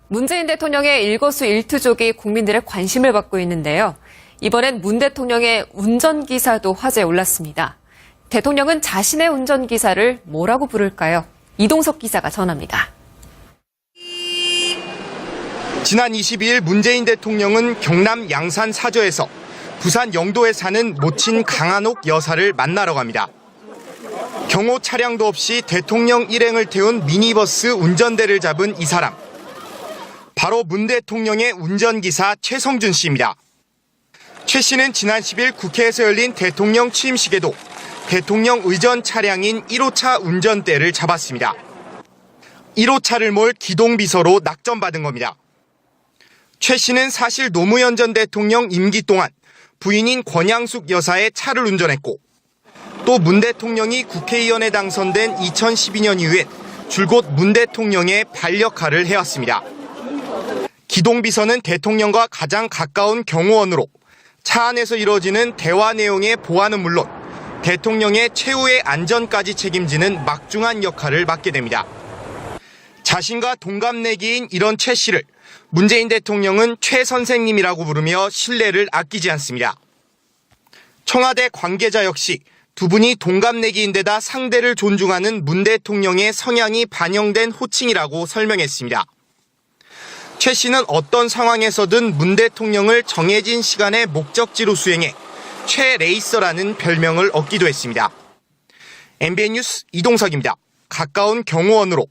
문재인 대통령의 일거수일투족이 국민들의 관심을 받고 있는데요. 이번엔 문 대통령의 운전기사도 화제에 올랐습니다. 대통령은 자신의 운전기사를 뭐라고 부를까요? 이동석 기자가 전합니다. 지난 22일 문재인 대통령은 경남 양산 사저에서 부산 영도에 사는 모친 강한옥 여사를 만나러 갑니다. 경호 차량도 없이 대통령 일행을 태운 미니버스 운전대를 잡은 이 사람. 바로 문 대통령의 운전기사 최성준 씨입니다. 최 씨는 지난 10일 국회에서 열린 대통령 취임식에도 대통령 의전 차량인 1호차 운전대를 잡았습니다. 1호차를 몰 기동비서로 낙점받은 겁니다. 최 씨는 사실 노무현 전 대통령 임기 동안 부인인 권양숙 여사의 차를 운전했고 또 문 대통령이 국회의원에 당선된 2012년 이후엔 줄곧 문 대통령의 반역할을 해왔습니다. 기동비서는 대통령과 가장 가까운 경호원으로 차 안에서 이루어지는 대화 내용의 보안은 물론 대통령의 최후의 안전까지 책임지는 막중한 역할을 맡게 됩니다. 자신과 동갑내기인 이런 최 씨를 문재인 대통령은 최 선생님이라고 부르며 신뢰를 아끼지 않습니다. 청와대 관계자 역시 두 분이 동갑내기인데다 상대를 존중하는 문 대통령의 성향이 반영된 호칭이라고 설명했습니다. 최 씨는 어떤 상황에서든 문 대통령을 정해진 시간의 목적지로 수행해 최 레이서라는 별명을 얻기도 했습니다. MBN 뉴스 이동석입니다. 가까운 경호원으로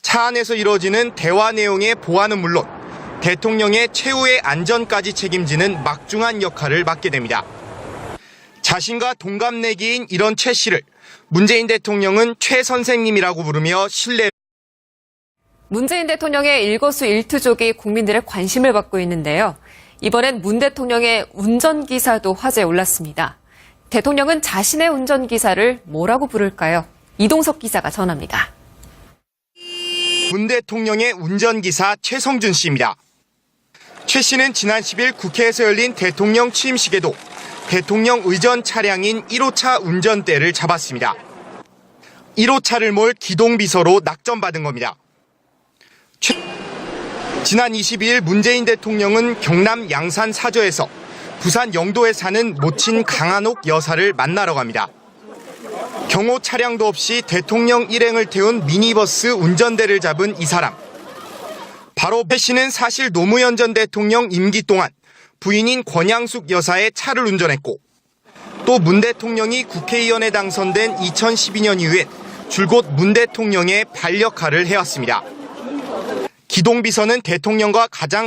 차 안에서 이루어지는 대화 내용의 보안은 물론 대통령의 최후의 안전까지 책임지는 막중한 역할을 맡게 됩니다. 자신과 동갑내기인 이런 최 씨를 문재인 대통령은 최 선생님이라고 부르며 신뢰. 문재인 대통령의 일거수일투족이 국민들의 관심을 받고 있는데요. 이번엔 문 대통령의 운전기사도 화제에 올랐습니다. 대통령은 자신의 운전기사를 뭐라고 부를까요? 이동석 기자가 전합니다. 문 대통령의 운전기사 최성준 씨입니다. 최 씨는 지난 10일 국회에서 열린 대통령 취임식에도 대통령 의전 차량인 1호차 운전대를 잡았습니다. 1호차를 몰 기동비서로 낙점받은 겁니다. 지난 22일 문재인 대통령은 경남 양산 사저에서 부산 영도에 사는 모친 강한옥 여사를 만나러 갑니다. 경호 차량도 없이 대통령 일행을 태운 미니버스 운전대를 잡은 이 사람. 바로 최 씨는 사실 노무현 전 대통령 임기 동안 부인인 권양숙 여사의 차를 운전했고 또 문 대통령이 국회의원에 당선된 2012년 이후엔 줄곧 문 대통령의 반역할을 해왔습니다. 기동비서는 대통령과 가장